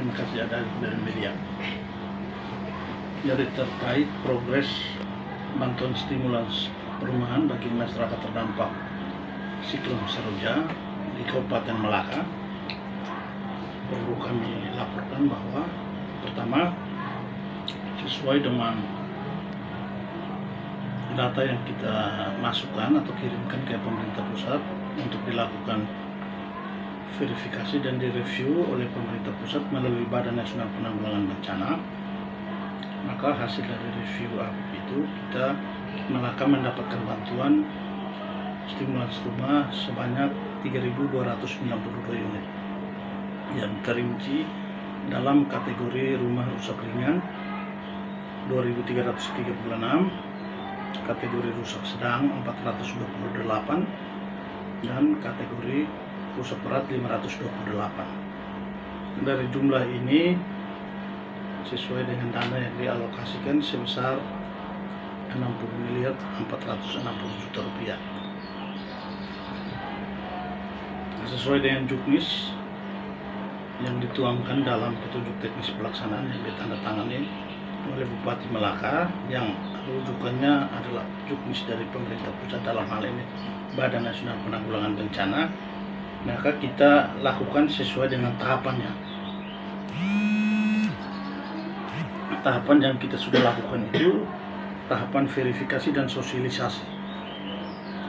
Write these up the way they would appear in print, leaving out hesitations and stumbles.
Terima kasih ada dari media. Jadi terkait progres bantuan stimulans perumahan bagi masyarakat terdampak siklon Saroja di Kabupaten Malaka, perlu kami laporkan bahwa pertama, sesuai dengan data yang kita masukkan atau kirimkan ke pemerintah pusat untuk dilakukan verifikasi dan direview oleh pemerintah pusat melalui Badan Nasional Penanggulangan Bencana, maka hasil dari review itu kita Malaka mendapatkan bantuan stimulans rumah sebanyak 3.292 unit yang terinci dalam kategori rumah rusak ringan 2.336, kategori rusak sedang 428, dan kategori rusak berat 528. Dari jumlah ini sesuai dengan dana yang dialokasikan sebesar 60.460.000.000 rupiah. Sesuai dengan juknis yang dituangkan dalam petunjuk teknis pelaksanaan yang ditandatangani oleh Bupati Malaka, yang rujukannya adalah juknis dari pemerintah pusat, dalam hal ini Badan Nasional Penanggulangan Bencana, maka kita lakukan sesuai dengan tahapannya. Tahapan yang kita sudah lakukan itu tahapan verifikasi dan sosialisasi.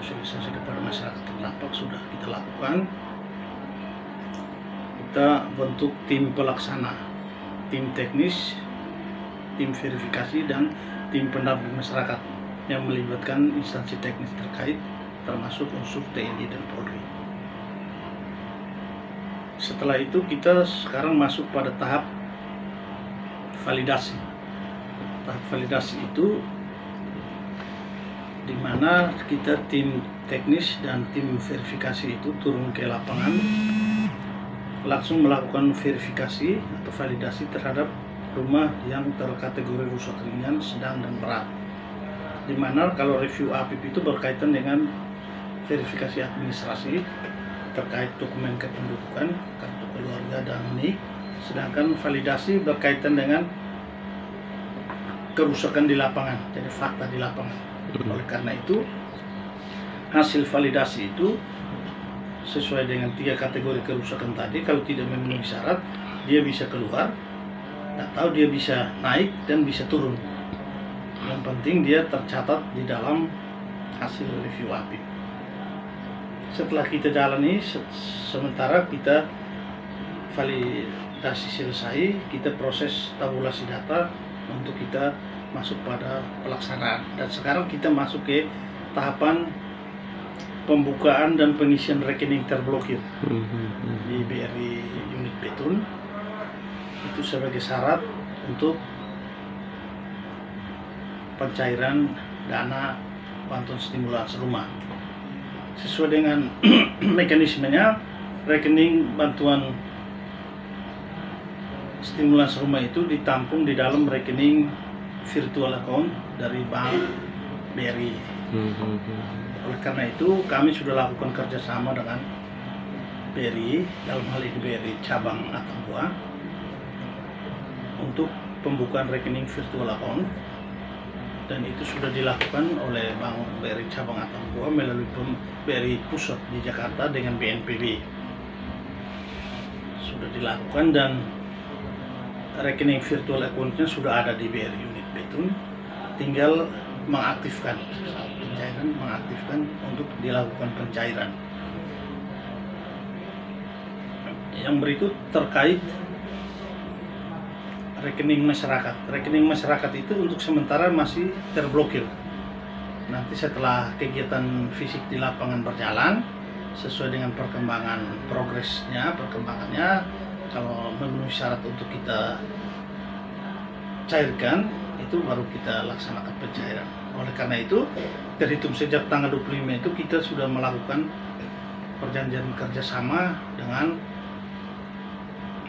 Sosialisasi kepada masyarakat terdampak sudah kita lakukan. Kita bentuk tim pelaksana, tim teknis, tim verifikasi, dan tim pendamping masyarakat yang melibatkan instansi teknis terkait termasuk unsur TNI dan Polri. Setelah itu kita sekarang masuk pada tahap validasi. Tahap validasi itu di mana kita tim teknis dan tim verifikasi itu turun ke lapangan, langsung melakukan verifikasi atau validasi terhadap rumah yang terkategori rusak ringan, sedang, dan berat. Di mana kalau review APIP itu berkaitan dengan verifikasi administrasi terkait dokumen kependudukan, kartu keluarga, dan NIK, sedangkan validasi berkaitan dengan kerusakan di lapangan, jadi fakta di lapangan. Oleh karena itu, hasil validasi itu sesuai dengan 3 kategori kerusakan tadi. Kalau tidak memenuhi syarat, dia bisa keluar, atau dia bisa naik dan bisa turun. Yang penting dia tercatat di dalam hasil review APIP. Setelah kita jalani, sementara kita validasi selesai, kita proses tabulasi data untuk kita masuk pada pelaksanaan. Dan sekarang kita masuk ke tahapan pembukaan dan pengisian rekening terblokir di BRI unit Betun. Itu sebagai syarat untuk pencairan dana bantuan stimulans rumah. Sesuai dengan mekanismenya, rekening bantuan stimulans rumah itu ditampung di dalam rekening virtual account dari Bank BRI. Oleh karena itu, kami sudah lakukan kerjasama dengan BRI, dalam hal ini BRI cabang Atambua, untuk pembukaan rekening virtual account, dan itu sudah dilakukan oleh Bank BRI cabang Atambua melalui BRI pusat di Jakarta dengan BNPB. Sudah dilakukan dan rekening virtual account-nya sudah ada di BRI unit Betun, tinggal mengaktifkan saat pencairan, mengaktifkan untuk dilakukan pencairan. Yang berikut terkait rekening masyarakat. Rekening masyarakat itu untuk sementara masih terblokir. Nanti setelah kegiatan fisik di lapangan berjalan, sesuai dengan perkembangan perkembangannya, kalau memenuhi syarat untuk kita cairkan, itu baru kita laksanakan pencairan. Oleh karena itu, terhitung sejak tanggal 25 itu kita sudah melakukan perjanjian kerjasama dengan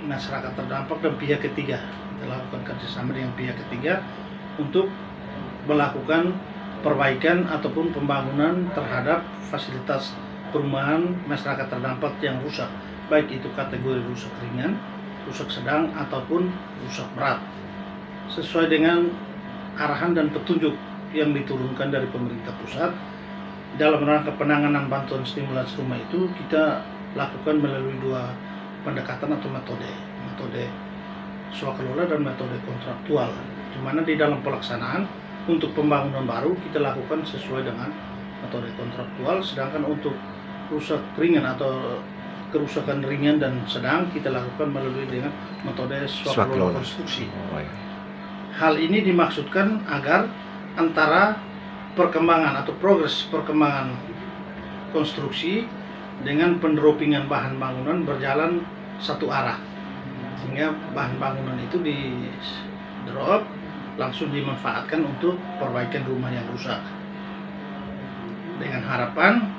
masyarakat terdampak dan pihak ketiga. Kita lakukan kerjasama dengan pihak ketiga untuk melakukan perbaikan ataupun pembangunan terhadap fasilitas perumahan masyarakat terdampak yang rusak, baik itu kategori rusak ringan rusak sedang ataupun rusak berat, sesuai dengan arahan dan petunjuk yang diturunkan dari pemerintah pusat. Dalam rangka penanganan bantuan stimulans rumah itu kita lakukan melalui dua pendekatan atau metode swakelola dan metode kontraktual, di mana di dalam pelaksanaan untuk pembangunan baru kita lakukan sesuai dengan metode kontraktual, sedangkan untuk rusak ringan atau kerusakan ringan dan sedang kita lakukan melalui dengan metode swakelola konstruksi. Hal ini dimaksudkan agar antara perkembangan atau progres perkembangan konstruksi dengan pendropingan bahan bangunan berjalan satu arah, sehingga bahan bangunan itu di drop langsung dimanfaatkan untuk perbaikan rumah yang rusak, dengan harapan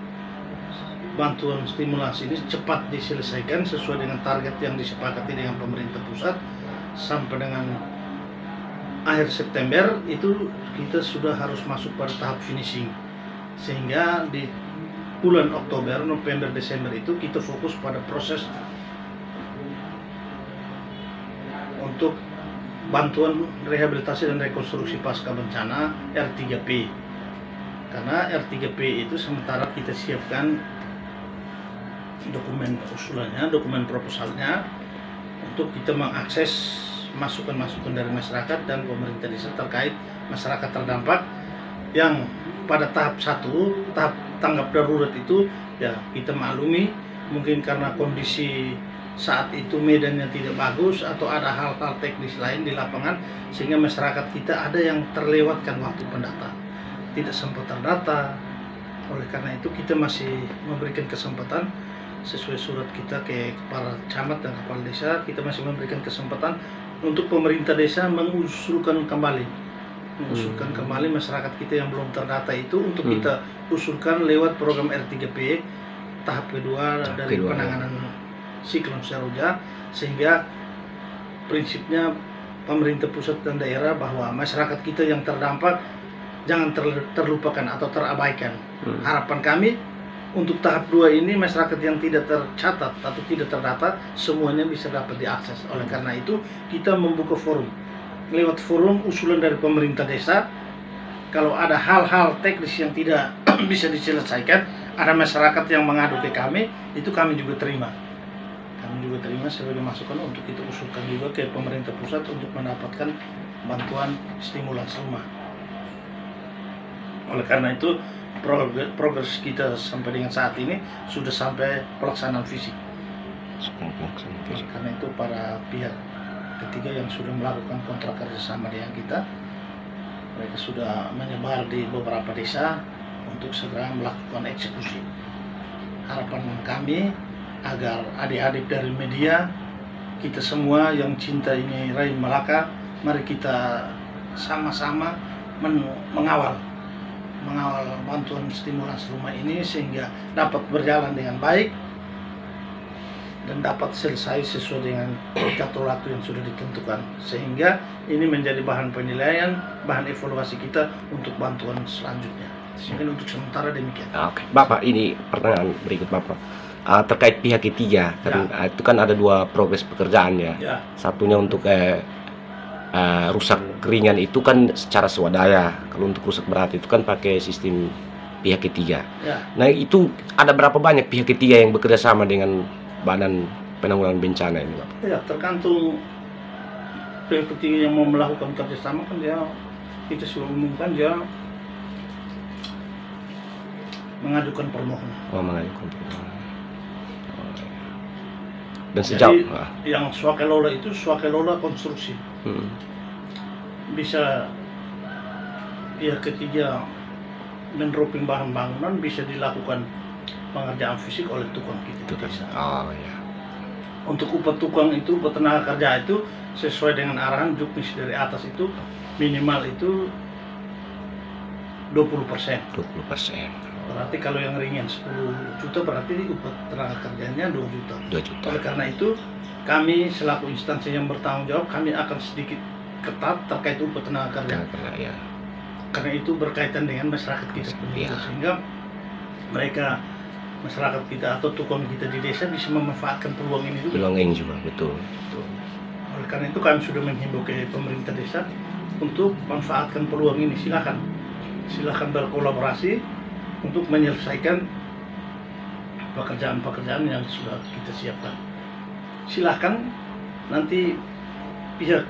bantuan stimulasi ini cepat diselesaikan sesuai dengan target yang disepakati dengan pemerintah pusat. Sampai dengan akhir September itu kita sudah harus masuk pada tahap finishing, sehingga di bulan Oktober, November, Desember itu kita fokus pada proses untuk bantuan rehabilitasi dan rekonstruksi pasca bencana R3P. Karena R3P itu sementara kita siapkan dokumen usulannya, dokumen proposalnya, untuk kita mengakses masukan-masukan dari masyarakat dan pemerintah desa terkait masyarakat terdampak yang pada tahap 1, tahap tanggap darurat itu ya kita maklumi mungkin karena kondisi saat itu medannya tidak bagus atau ada hal-hal teknis lain di lapangan sehingga masyarakat kita ada yang terlewatkan waktu pendata, tidak sempat terdata. Oleh karena itu kita masih memberikan kesempatan sesuai surat kita ke kepala camat dan kepala desa, kita masih memberikan kesempatan untuk pemerintah desa mengusulkan kembali masyarakat kita yang belum terdata itu untuk kita usulkan lewat program R3P tahap kedua dari penanganan siklon Saroja, sehingga prinsipnya pemerintah pusat dan daerah bahwa masyarakat kita yang terdampak jangan terlupakan atau terabaikan. Harapan kami untuk tahap 2 ini masyarakat yang tidak tercatat atau tidak terdata semuanya bisa dapat diakses. Oleh karena itu kita membuka forum. Lewat forum usulan dari pemerintah desa, kalau ada hal-hal teknis yang tidak bisa diselesaikan, ada masyarakat yang mengadu ke kami, itu kami juga terima. Kami juga terima sebagai masukan untuk kita usulkan juga ke pemerintah pusat untuk mendapatkan bantuan stimulans rumah. Oleh karena itu progres kita sampai dengan saat ini sudah sampai pelaksanaan fisik. Karena itu para pihak ketiga yang sudah melakukan kontrak kerjasama dengan kita, mereka sudah menyebar di beberapa desa untuk segera melakukan eksekusi. Harapan kami agar adik-adik dari media, kita semua yang cinta ini Raih Malaka, mari kita sama-sama mengawal bantuan stimulans rumah ini sehingga dapat berjalan dengan baik dan dapat selesai sesuai dengan jadwal waktu yang sudah ditentukan, sehingga ini menjadi bahan penilaian, bahan evaluasi kita untuk bantuan selanjutnya. Mungkin untuk sementara demikian. Oke, Bapak, ini pertanyaan berikut Bapak. Terkait pihak ketiga, kan, itu kan ada 2 progres pekerjaan ya. Satunya untuk rusak ringan itu kan secara swadaya, kalau untuk rusak berat itu kan pakai sistem pihak ketiga. Nah, itu ada berapa banyak pihak ketiga yang bekerja sama dengan Badan Penanggulangan Bencana ini, Pak? Ya, tergantung pihak ketiga yang mau melakukan kerjasama kan kita sudah umumkan dia mengajukan permohonan. Mengajukan permohonan. Dan sejauh yang swakelola itu swakelola konstruksi. Bisa pihak ketiga mendroping bahan bangunan, bisa dilakukan pengerjaan fisik oleh tukang kita. Untuk upah tukang itu, upah tenaga kerja itu sesuai dengan arahan juknis dari atas itu minimal itu 20%. Berarti kalau yang ringan 10 juta berarti upah tenaga kerjanya 2 juta. Oleh karena itu kami selaku instansi yang bertanggung jawab, kami akan sedikit ketat terkait upah tenaga kerja. Karena itu berkaitan dengan masyarakat kita, sehingga mereka masyarakat kita atau tukang kita di desa bisa memanfaatkan peluang ini juga. Peluang ini juga, betul. Oleh karena itu kami sudah menghimbau ke pemerintah desa untuk manfaatkan peluang ini. Silakan berkolaborasi untuk menyelesaikan pekerjaan-pekerjaan yang sudah kita siapkan. Silakan nanti pihak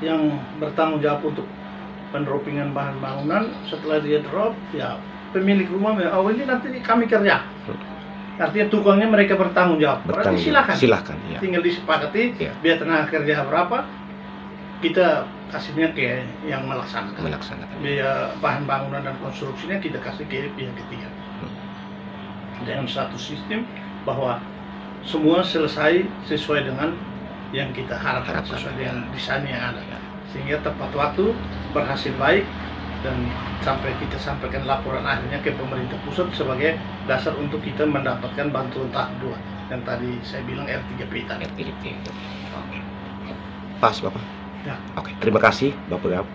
yang bertanggung jawab untuk pendropingan bahan bangunan, setelah dia drop, ya pemilik rumah, oh ini nanti kami kerja. Artinya tukangnya mereka bertanggung jawab. Berarti silakan ya. Tinggal disepakati ya. Biar tenaga kerja berapa, kita kasihnya ke yang melaksanakan. Biar bahan bangunan dan konstruksinya kita kasih ke pihak ketiga. Dengan satu sistem bahwa semua selesai sesuai dengan yang kita harapkan, sesuai dengan desain yang ada, sehingga tepat waktu, berhasil baik, dan sampai kita sampaikan laporan akhirnya ke pemerintah pusat sebagai dasar untuk kita mendapatkan bantuan tahap 2 yang tadi saya bilang R3P tadi. Pas Bapak. Ya. Oke, terima kasih Bapak.